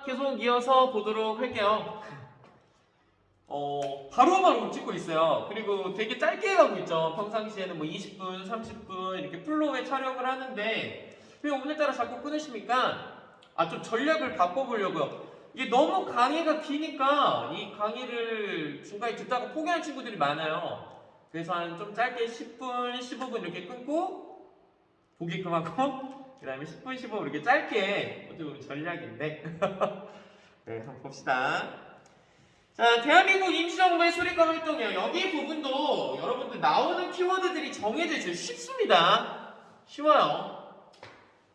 계속 이어서 보도록 할게요. 바로바로 찍고 있어요. 그리고 되게 짧게 가고 있죠. 평상시에는 뭐 20분, 30분 이렇게 플로우에 촬영을 하는데 왜 오늘따라 자꾸 끊으십니까? 좀 전략을 바꿔보려고요. 이게 너무 강의가 기니까 이 강의를 중간에 듣다가 포기하는 친구들이 많아요. 그래서 한 좀 짧게 10분, 15분 이렇게 끊고 보기끔 하고 그 다음에 10분, 15분 이렇게 짧게 어떻게 보면 전략인데 네, 한번 봅시다. 자, 대한민국 임시정부의 수립과 활동이요. 여기 부분도 여러분들 나오는 키워드들이 정해져 있어요. 쉽습니다. 쉬워요.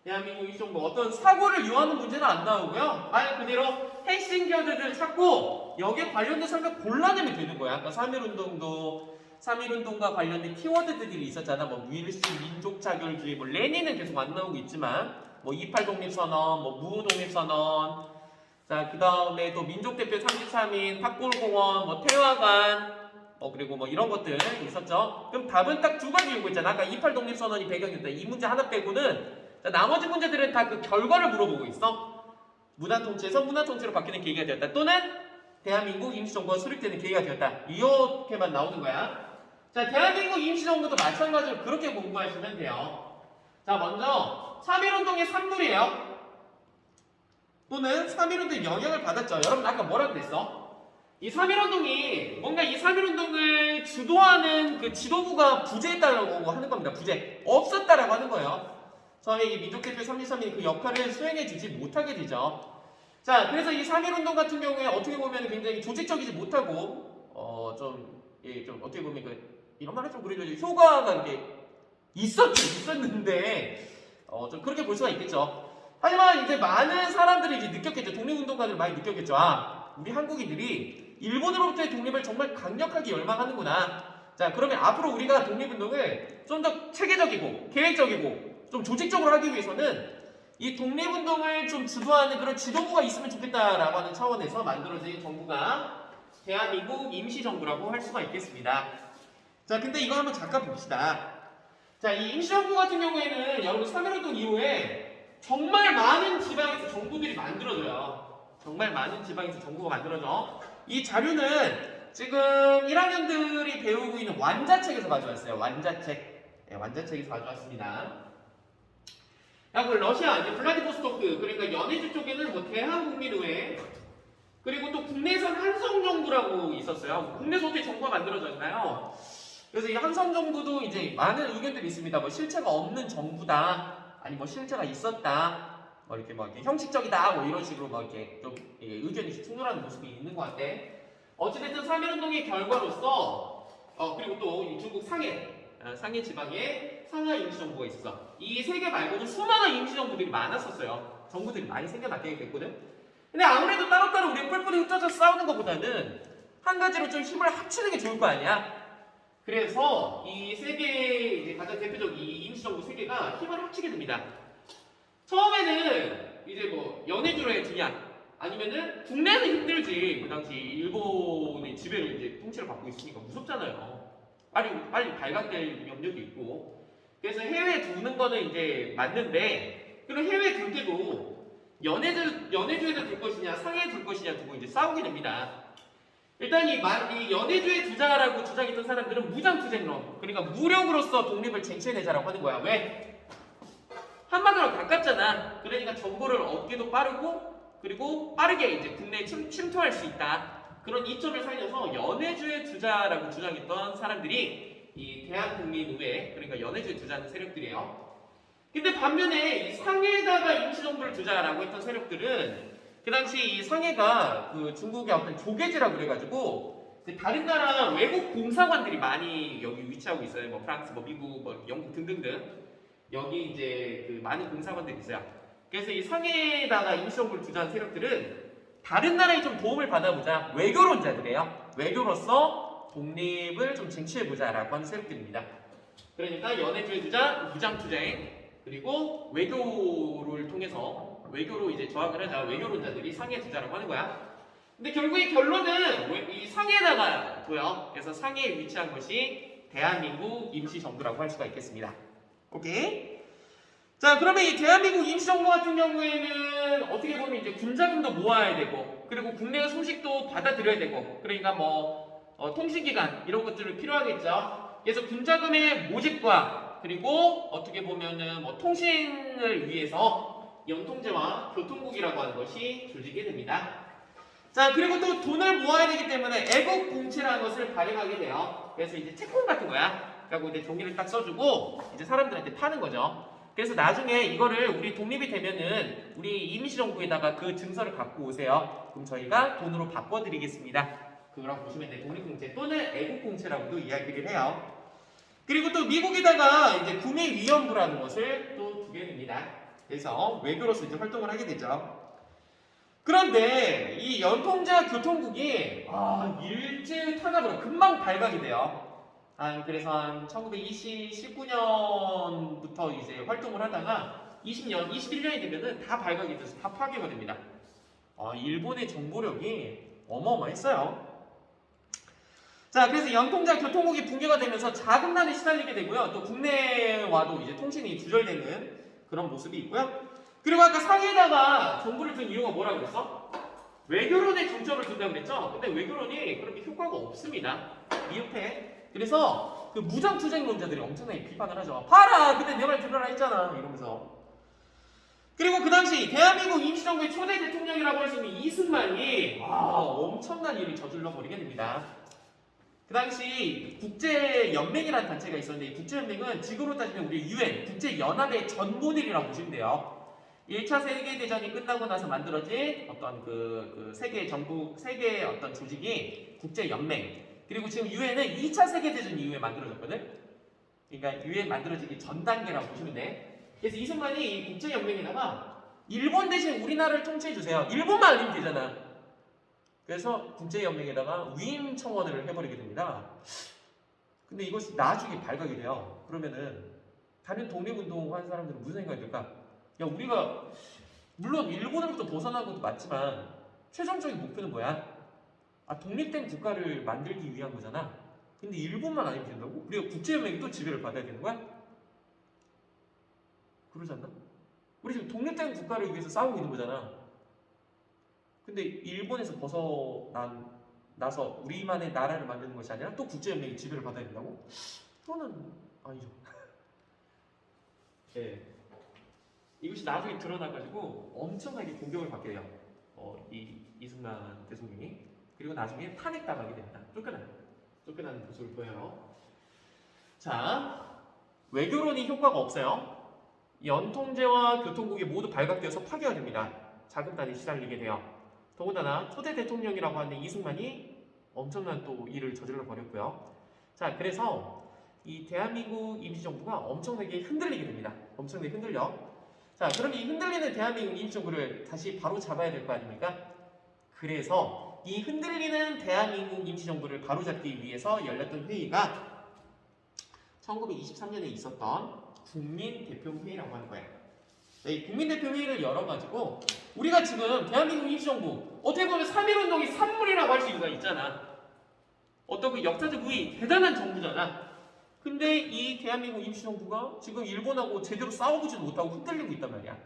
대한민국 임시정부 어떤 사고를 유하는 문제는 안 나오고요. 말 그대로 핵심 키워드들을 찾고 여기에 관련된 설명 골라내면 되는 거야. 아까 3.1운동도 3.1운동과 관련된 키워드들이 있었잖아. 뭐 밀실, 민족 차별주의, 뭐 레닌은 계속 안 나오고 있지만 뭐 28 독립선언, 뭐 무호 독립선언, 자, 그 다음에 또 민족대표 33인, 탑골공원, 뭐 태화관, 그리고 뭐 이런 것들 있었죠. 그럼 답은 딱 두 가지 요구 있잖아. 아까 28 독립선언이 배경이었다. 이 문제 하나 빼고는 자, 나머지 문제들은 다 그 결과를 물어보고 있어. 문화통치에서 문화통치로 바뀌는 계기가 되었다. 또는 대한민국 임시정부가 수립되는 계기가 되었다. 이렇게만 나오는 거야. 자, 대한민국 임시정부도 마찬가지로 그렇게 공부하시면 돼요. 자, 먼저 3.1운동의 산물이에요. 또는 3.1운동에 영향을 받았죠. 여러분 아까 뭐라 그랬어? 이 3.1운동이 뭔가 이 3.1운동을 주도하는 그 지도부가 부재했다라고 하는 겁니다. 부재. 없었다라고 하는 거예요. 처음에 이 민족대표 33인이 그 역할을 수행해주지 못하게 되죠. 자, 그래서 이 3.1운동 같은 경우에 어떻게 보면 굉장히 조직적이지 못하고 좀 어떻게 보면 이런 말을 좀 그려줘야지 효과가 이렇게 있었는데 좀 그렇게 볼 수가 있겠죠. 하지만 이제 많은 사람들이 이제 느꼈겠죠. 독립운동가들 많이 느꼈겠죠. 우리 한국인들이 일본으로부터의 독립을 정말 강력하게 열망하는구나. 자, 그러면 앞으로 우리가 독립운동을 좀 더 체계적이고 계획적이고 좀 조직적으로 하기 위해서는 이 독립운동을 좀 주도하는 그런 지도부가 있으면 좋겠다라고 하는 차원에서 만들어진 정부가 대한민국 임시정부라고 할 수가 있겠습니다. 자, 근데 이거 한번 잠깐 봅시다. 자, 이 임시정부 같은 경우에는 여러분 3.1운동 이후에 정말 많은 지방에서 정부들이 만들어져요. 정말 많은 지방에서 정부가 만들어져. 이 자료는 지금 1학년들이 배우고 있는 완자책에서 가져왔어요. 완자책. 네, 완자책에서 가져왔습니다. 그 러시아, 이제 블라디보스토크, 그러니까 연해주 쪽에는 뭐 대한국민의회, 그리고 또 국내선 한성정부라고 있었어요. 국내에서 어떻게 정부가 만들어졌나요? 그래서 이 한성정부도 이제 많은 의견들이 있습니다. 뭐 실체가 없는 정부다, 아니 뭐 실체가 있었다, 뭐 이렇게 형식적이다, 뭐 이런 식으로 뭐 이렇게 좀 의견이 충돌하는 모습이 있는 것 같아. 어찌됐든 3.1운동의 결과로서, 그리고 또 이 중국 상해 지방에 상하 임시정부가 있어. 이 세 개 말고도 수많은 임시정부들이 많았었어요. 정부들이 많이 생겨나게 됐거든. 근데 아무래도 따로따로 우리 뿔뿔이 흩어져 싸우는 것보다는 한 가지로 좀 힘을 합치는 게 좋을 거 아니야? 그래서 이 세 개, 이제 가장 대표적 이 임시정부 세 개가 힘을 합치게 됩니다. 처음에는 이제 뭐 연해주로 해주냐, 아니면은 국내는 힘들지. 그 당시 일본의 지배를 이제 통치를 받고 있으니까 무섭잖아요. 빨리 발각될 염려도 있고. 그래서 해외에 두는 거는 이제 맞는데, 그럼 해외에 둘 때도 연해주에다 둘 것이냐, 상해에 둘 것이냐 두고 이제 싸우게 됩니다. 일단 이 연해주에 두자라고 주장했던 사람들은 무장투쟁론, 그러니까 무력으로서 독립을 쟁취해내자라고 하는 거야. 왜? 한마디로 가깝잖아. 그러니까 정보를 얻기도 빠르고, 그리고 빠르게 이제 국내에 침투할 수 있다. 그런 이점을 살려서 연해주에 두자라고 주장했던 사람들이 이 대한국민의회, 그러니까 연해주에 두자는 세력들이에요. 근데 반면에 이 상해에다가 임시정부를 두자라고 했던 세력들은 그 당시 이 상해가 그 중국의 어떤 조계지라고 그래가지고 다른 나라 외국 공사관들이 많이 여기 위치하고 있어요. 뭐 프랑스, 뭐 미국, 뭐 영국 등등등. 여기 이제 그 많은 공사관들이 있어요. 그래서 이 상해에다가 임시정부를 두자는 세력들은 다른 나라에 좀 도움을 받아보자. 외교론자들이에요. 외교로서 독립을 좀 쟁취해보자라고 하는 세력들입니다. 그러니까 연해주에 두자, 무장투쟁, 그리고 외교를 통해서 외교로 이제 저항을 하자. 외교론자들이 상해에 두자라고 하는 거야. 근데 결국의 결론은 이 상해에다가 둬요. 그래서 상해에 위치한 것이 대한민국 임시정부라고 할 수가 있겠습니다. 오케이? 자, 그러면 이 대한민국 임시정부 같은 경우에는 어떻게 보면 이제 군자금도 모아야 되고, 그리고 국내 소식도 받아들여야 되고, 그러니까 뭐 통신기관 이런 것들이 필요하겠죠. 그래서 군자금의 모집과 그리고 어떻게 보면은 뭐 통신을 위해서 연통제와 교통국이라고 하는 것이 조직이 됩니다. 자, 그리고 또 돈을 모아야 되기 때문에 애국공채라는 것을 발행하게 돼요. 그래서 이제 채권 같은 거야. 그리고 이제 종이를 딱 써주고 이제 사람들한테 파는 거죠. 그래서 나중에 이거를 우리 독립이 되면은 우리 임시정부에다가 그 증서를 갖고 오세요. 그럼 저희가 돈으로 바꿔드리겠습니다. 그거라고 보시면 돼. 독립공채 또는 애국공채라고도 이야기를 해요. 그리고 또 미국에다가 이제 구매위원부라는 것을 또 두게 됩니다. 그래서 외교로서 이제 활동을 하게 되죠. 그런데 이 연통제와 교통국이 일제 탄압으로 금방 발각이 돼요. 그래서 한 1919년부터 이제 활동을 하다가 20년, 21년이 되면은 다 발각이 돼서 다 파괴가 됩니다. 일본의 정보력이 어마어마했어요. 자, 그래서 연통제와 교통국이 붕괴가 되면서 자금난에 시달리게 되고요. 또 국내와도 이제 통신이 두절되는 그런 모습이 있고요. 그리고 아까 상해에다가 정부를 둔 이유가 뭐라고 그랬어? 외교론에 중점을 둔다고 그랬죠? 근데 외교론이 그렇게 효과가 없습니다. 미흡해. 그래서 그 무장투쟁론자들이 엄청나게 비판을 하죠. 봐라! 근데 내 말 들어라 했잖아. 이러면서. 그리고 그 당시 대한민국 임시정부의 초대 대통령이라고 할 수 있는 이승만이 엄청난 일을 저질러 버리게 됩니다. 그 당시 국제연맹이라는 단체가 있었는데 이 국제연맹은 지금으로 따지면 우리 UN, 국제연합의 전모델이라고 보시면 돼요. 1차 세계대전이 끝나고 나서 만들어진 어떤 그 세계 어떤 조직이 국제연맹. 그리고 지금 UN은 2차 세계대전 이후에 만들어졌거든. 그러니까 UN 만들어지기 전 단계라고 보시면 돼. 그래서 이승만이 이 국제연맹에다가 일본 대신 우리나라를 통치해주세요. 일본만 아니면 되잖아. 그래서 국제연맹에다가 위임 청원을 해버리게 됩니다. 근데 이것이 나중에 발각이 돼요. 그러면은 다른 독립운동한 사람들은 무슨 생각이 들까? 야, 우리가 물론 일본으로부터 벗어난 것도 맞지만 최종적인 목표는 뭐야? 독립된 국가를 만들기 위한 거잖아. 근데 일본만 아니면 된다고? 우리가 국제연맹이 또 지배를 받아야 되는 거야? 그러지 않나? 우리 지금 독립된 국가를 위해서 싸우고 있는 거잖아. 근데 일본에서 벗어나서 우리만의 나라를 만드는 것이 아니라 또 국제연맹이 지배를 받아야 된다고? 그거는 아니죠. 네. 이것이 나중에 드러나가지고 엄청나게 공격을 받게 돼요. 이승만 대통령이. 그리고 나중에 탄핵당하게 됩니다. 쫓겨나는 모습을 보여요. 자, 외교론이 효과가 없어요. 연통제와 교통국이 모두 발각되어서 파괴가 됩니다. 자금난에 시달리게 돼요. 더군다나 초대 대통령이라고 하는 이승만이 엄청난 또 일을 저질러 버렸고요. 자, 그래서 이 대한민국 임시정부가 엄청나게 흔들리게 됩니다. 엄청나게 흔들려. 자, 그럼 이 흔들리는 대한민국 임시정부를 다시 바로 잡아야 될 거 아닙니까? 그래서 이 흔들리는 대한민국 임시정부를 바로잡기 위해서 열렸던 회의가 1923년에 있었던 국민대표회의라고 하는 거예요. 이 국민대표회의를 열어가지고 우리가 지금 대한민국 임시정부 어떻게 보면 3.1운동이 산물이라고 할 수가 있잖아. 어떤 그 역사적 의의 대단한 정부잖아. 근데 이 대한민국 임시정부가 지금 일본하고 제대로 싸워보지도 못하고 흔들리고 있단 말이야.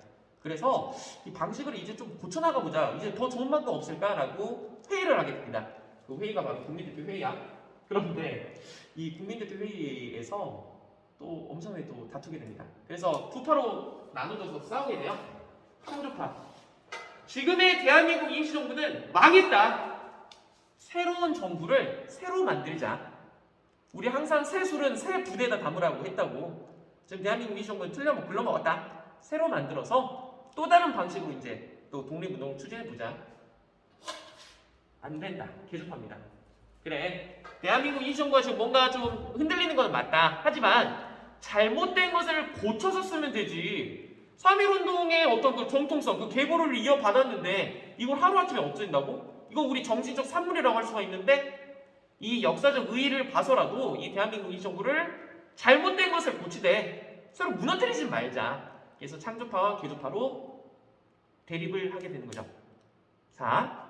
그래서 이 방식을 이제 좀 고쳐나가보자. 이제 더 좋은 방법 없을까라고 회의를 하게 됩니다. 그 회의가 바로 국민대표 회의야. 그런데 이 국민대표 회의에서 또 엄청나게 또 다투게 됩니다. 그래서 부파로 나눠져서 싸우게 돼요. 창조파. 지금의 대한민국 임시정부는 망했다. 새로운 정부를 새로 만들자. 우리 항상 새 술은 새 부대에다 담으라고 했다고. 지금 대한민국 임시정부는 틀려먹 글러먹었다. 새로 만들어서 또 다른 방식으로 이제 또 독립운동을 추진해보자. 안 된다. 계속합니다. 그래, 대한민국 임시정부가 지금 뭔가 좀 흔들리는 건 맞다. 하지만 잘못된 것을 고쳐서 쓰면 되지. 3.1운동의 어떤 그 정통성, 그 계보를 이어받았는데 이걸 하루아침에 없앤다고? 이거 우리 정신적 산물이라고 할 수가 있는데 이 역사적 의의를 봐서라도 이 대한민국 임시정부를 잘못된 것을 고치되 서로 무너뜨리지 말자. 그래서 창조파와 개조파로 대립을 하게 되는 거죠. 자,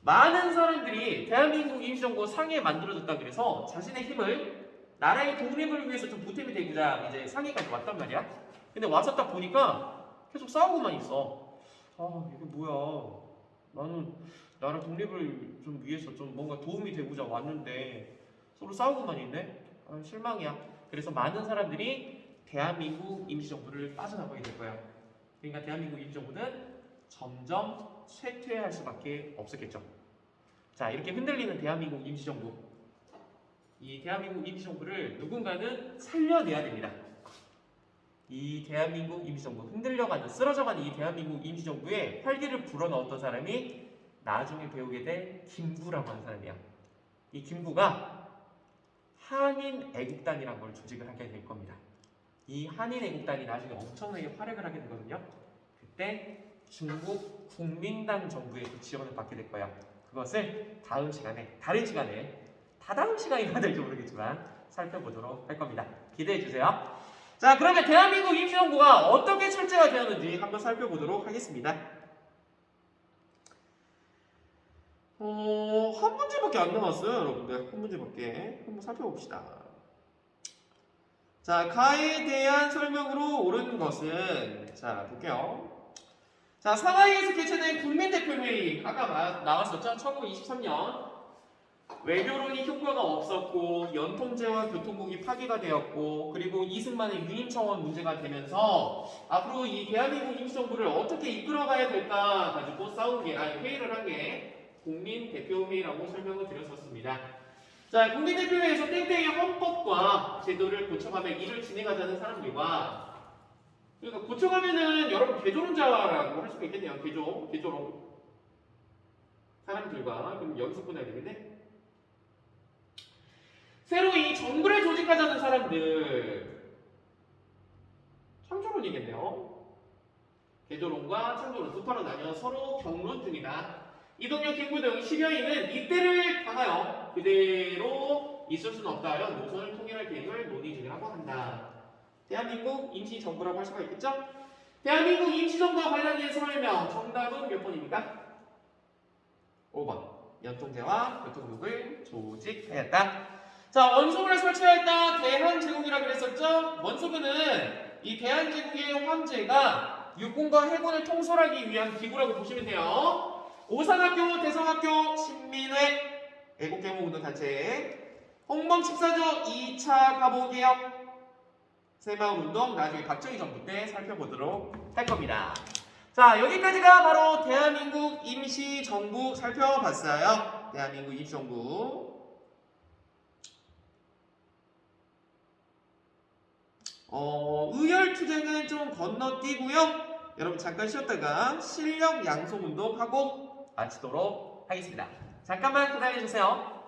많은 사람들이 대한민국 임시정부 상해에 만들어졌다 그래서 자신의 힘을 나라의 독립을 위해서 좀 보탬이 되고자 이제 상해까지 왔단 말이야. 근데 와서 딱 보니까 계속 싸우고만 있어. 아, 이게 뭐야. 나는 나라 독립을 좀 위해서 좀 뭔가 도움이 되고자 왔는데 서로 싸우고만 있네? 아, 실망이야. 그래서 많은 사람들이 대한민국 임시정부를 빠져나가게 될 거야. 그러니까 대한민국 임시정부는 점점 쇠퇴할 수밖에 없었겠죠. 자, 이렇게 흔들리는 대한민국 임시정부. 이 대한민국 임시정부를 누군가는 살려내야 됩니다. 이 대한민국 임시정부, 흔들려가는, 쓰러져가는 이 대한민국 임시정부에 활기를 불어넣었던 사람이 나중에 배우게 될 김구라고 하는 사람이야. 이 김구가 한인애국단이라는 걸 조직을 하게 될 겁니다. 이 한인애국단이 나중에 엄청나게 활약을 하게 되거든요. 그때 중국 국민당 정부의 지원을 받게 될 거야. 그것을 다음 시간에, 다른 시간에, 다다음 시간이나 될지 모르겠지만 살펴보도록 할 겁니다. 기대해 주세요. 자, 그러면 대한민국 임시정부가 어떻게 출제가 되었는지 한번 살펴보도록 하겠습니다. 한 문제밖에 안 남았어요, 여러분들. 한 문제밖에. 한번 살펴봅시다. 자, 가에 대한 설명으로 옳은 것은, 자, 볼게요. 자, 상하이에서 개최된 국민대표회의, 아까 나왔었죠? 1923년. 외교론이 효과가 없었고, 연통제와 교통국이 파기가 되었고, 그리고 이승만의 유인청원 문제가 되면서 앞으로 이 대한민국 임시정부를 어떻게 이끌어가야 될까 가지고 회의를 한 게 국민대표회의라고 설명을 드렸었습니다. 자, 국민대표회에서 땡땡의 헌법과 제도를 고쳐가며 일을 진행하자는 사람들과, 그러니까 고쳐가면은 여러분 개조론자라고 할 수가 있겠네요. 개조론 사람들과, 그럼 여기서 끊어야 되겠네. 새로 이 정부를 조직하자는 사람들, 창조론이겠네요. 개조론과 창조론 두 파로 나뉘어 서로 경론 중이다. 이동혁, 김구 등 10여 인은 이때를 당하여 그대로 있을 수는 없다 하여 노선을 통일할 계획을 논의 중이라고 한다. 대한민국 임시정부라고 할 수가 있겠죠? 대한민국 임시정부와 관련된 설명, 정답은 몇 번입니까? 5번. 연통제와 교통국을 조직하였다. 자, 원소군을 설치하였다. 대한제국이라고 그랬었죠? 원소군은 이 대한제국의 황제가 육군과 해군을 통솔하기 위한 기구라고 보시면 돼요. 오산학교, 대성학교, 신민회, 애국개몽운동단체, 홍범식사조 2차 가보개혁, 새마을운동, 나중에 박정희 정부 때 살펴보도록 할 겁니다. 자, 여기까지가 바로 대한민국 임시정부 살펴봤어요. 대한민국 임시정부. 의열투쟁은 좀 건너뛰고요. 여러분 잠깐 쉬었다가 실력 양성운동 하고 마치도록 하겠습니다. 잠깐만 기다려주세요.